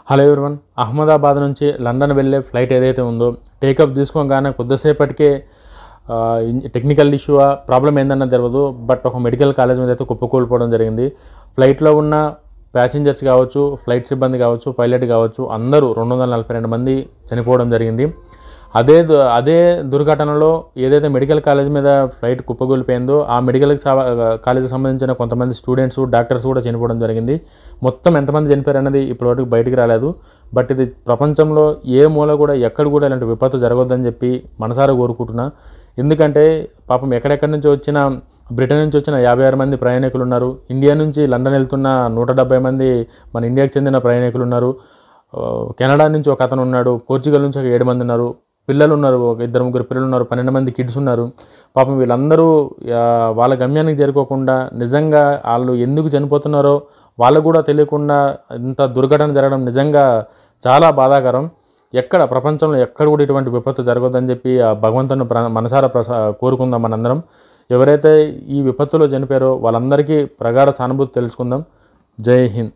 Hello everyone, Ahmedabad నుంచి London వెళ్ళే flight ఏదైతే ఉందో టేకప్ తీసుకోగానే కొద్దిసేపటికే టెక్నికల్ ఇష్యూ ప్రాబ్లం ఏందన్నది తెలియదు. బట్ ఒక మెడికల్ కాలేజ్ మీద అయితే కుప్పకూలిపోవడం జరిగింది. ఫ్లైట్లో ఉన్న ప్యాసింజర్స్ కావచ్చు, ఫ్లైట్ సిబ్బంది కావచ్చు, పైలట్ కావచ్చు, అందరూ 242 మంది చనిపోవడం జరిగింది. అదే దుర్ఘటనలో ఏదైతే మెడికల్ కాలేజ్ మీద ఫ్లైట్ కుప్పకూలిపోయిందో ఆ మెడికల్ కాలేజీకి సంబంధించిన కొంతమంది స్టూడెంట్స్, డాక్టర్స్ కూడా చనిపోవడం జరిగింది. మొత్తం ఎంతమంది చనిపోయారు అన్నది ఇప్పటివరకు బయటికి రాలేదు. బట్ ఇది ప్రపంచంలో ఏ మూల కూడా ఎక్కడ కూడా ఇలాంటి విపత్తు జరగొద్దని చెప్పి మనసారా కోరుకుంటున్నా. ఎందుకంటే పాపం ఎక్కడెక్కడి నుంచి వచ్చిన బ్రిటన్ నుంచి వచ్చిన 56 మంది ప్రయాణికులు ఉన్నారు. ఇండియా నుంచి లండన్ వెళ్తున్న 170 మంది మన ఇండియాకి చెందిన ప్రయాణికులు ఉన్నారు. కెనడా నుంచి ఒక అతను ఉన్నాడు. పోర్చుగల్ నుంచి ఒక 7 మంది ఉన్నారు. పిల్లలు ఉన్నారు, ఒక 2-3 పిల్లలు ఉన్నారు, 12 మంది కిడ్స్ ఉన్నారు. పాపం వీళ్ళందరూ వాళ్ళ గమ్యానికి చేరుకోకుండా నిజంగా వాళ్ళు ఎందుకు చనిపోతున్నారో వాళ్ళకు కూడా తెలియకుండా ఇంత దుర్ఘటన జరగడం నిజంగా చాలా బాధాకరం. ప్రపంచంలో ఎక్కడ కూడా ఇటువంటి విపత్తు జరగదని చెప్పి ఆ భగవంతుని మనసారా కోరుకుందాం మనందరం. ఎవరైతే ఈ విపత్తులో చనిపోయారో వాళ్ళందరికీ ప్రగాఢ సానుభూతి తెలుసుకుందాం. జై హింద్.